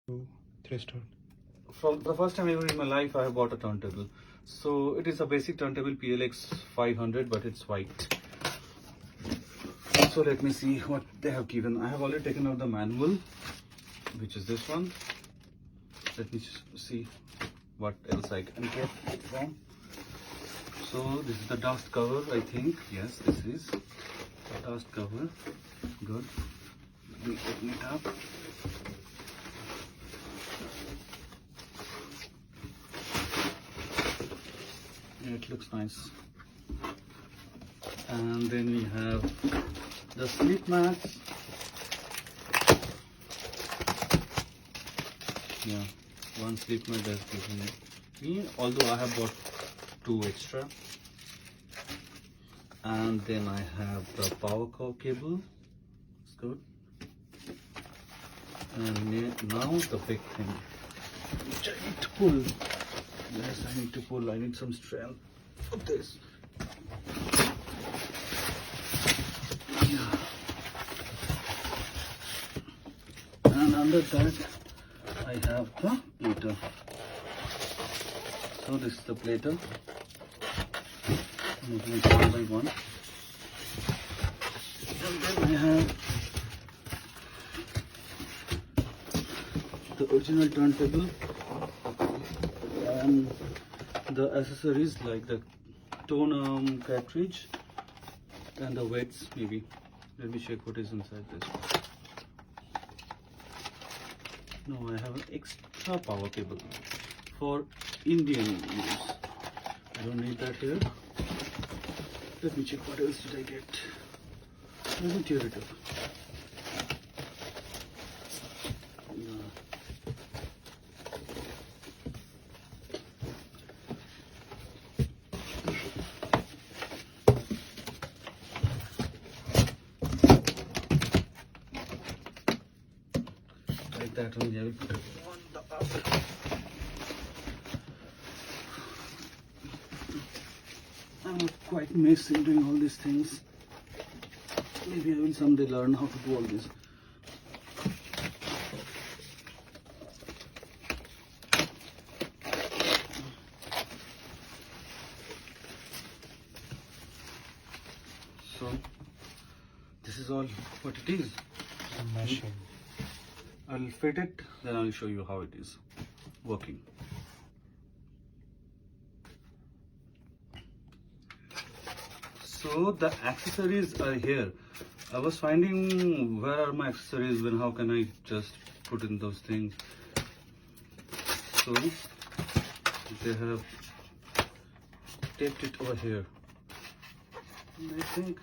3 start. For the first time ever in my life, I have bought a turntable. So it is a basic turntable PLX 500, but it's white. So let me see what they have given. I have already taken out the manual, which is this one. Let me see what else I can get it from. So this is the dust cover, I think. Yes, this is the dust cover. Good. Let me open it up. It looks nice. And then we have the sleep mats. Yeah, one sleep mat has given me, although I have bought 2 extra. And then I have the power cord cable. It's good. And now the big thing, which I need to pull. Yes, I need to pull. I need some strength for this. Yeah. And under that, I have the plater. So this is the plater. I'm making it one by one. And then I have the original turntable and the accessories like the tone arm cartridge and the weights. Maybe let me check what is inside this. No, I have an extra power cable for Indian use. I don't need that here. Let me check what else did I get. Let me tear it up. Like that only, I will put it on the up. I'm quite messy doing all these things. Maybe I will someday learn how to do all this. So this is all what it is. Machine. I'll fit it, then I'll show you how it is working. So the accessories are here. I was finding where are my accessories, when how can I just put in those things. So they have taped it over here. And I think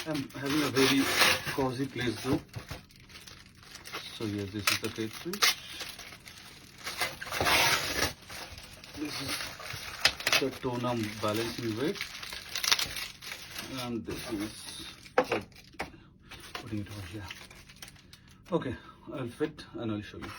I'm having a very cozy place though. So yes, this is the tape switch. This is the tone arm balancing weight. And this is for putting it over here. Okay, I'll fit and I'll show you.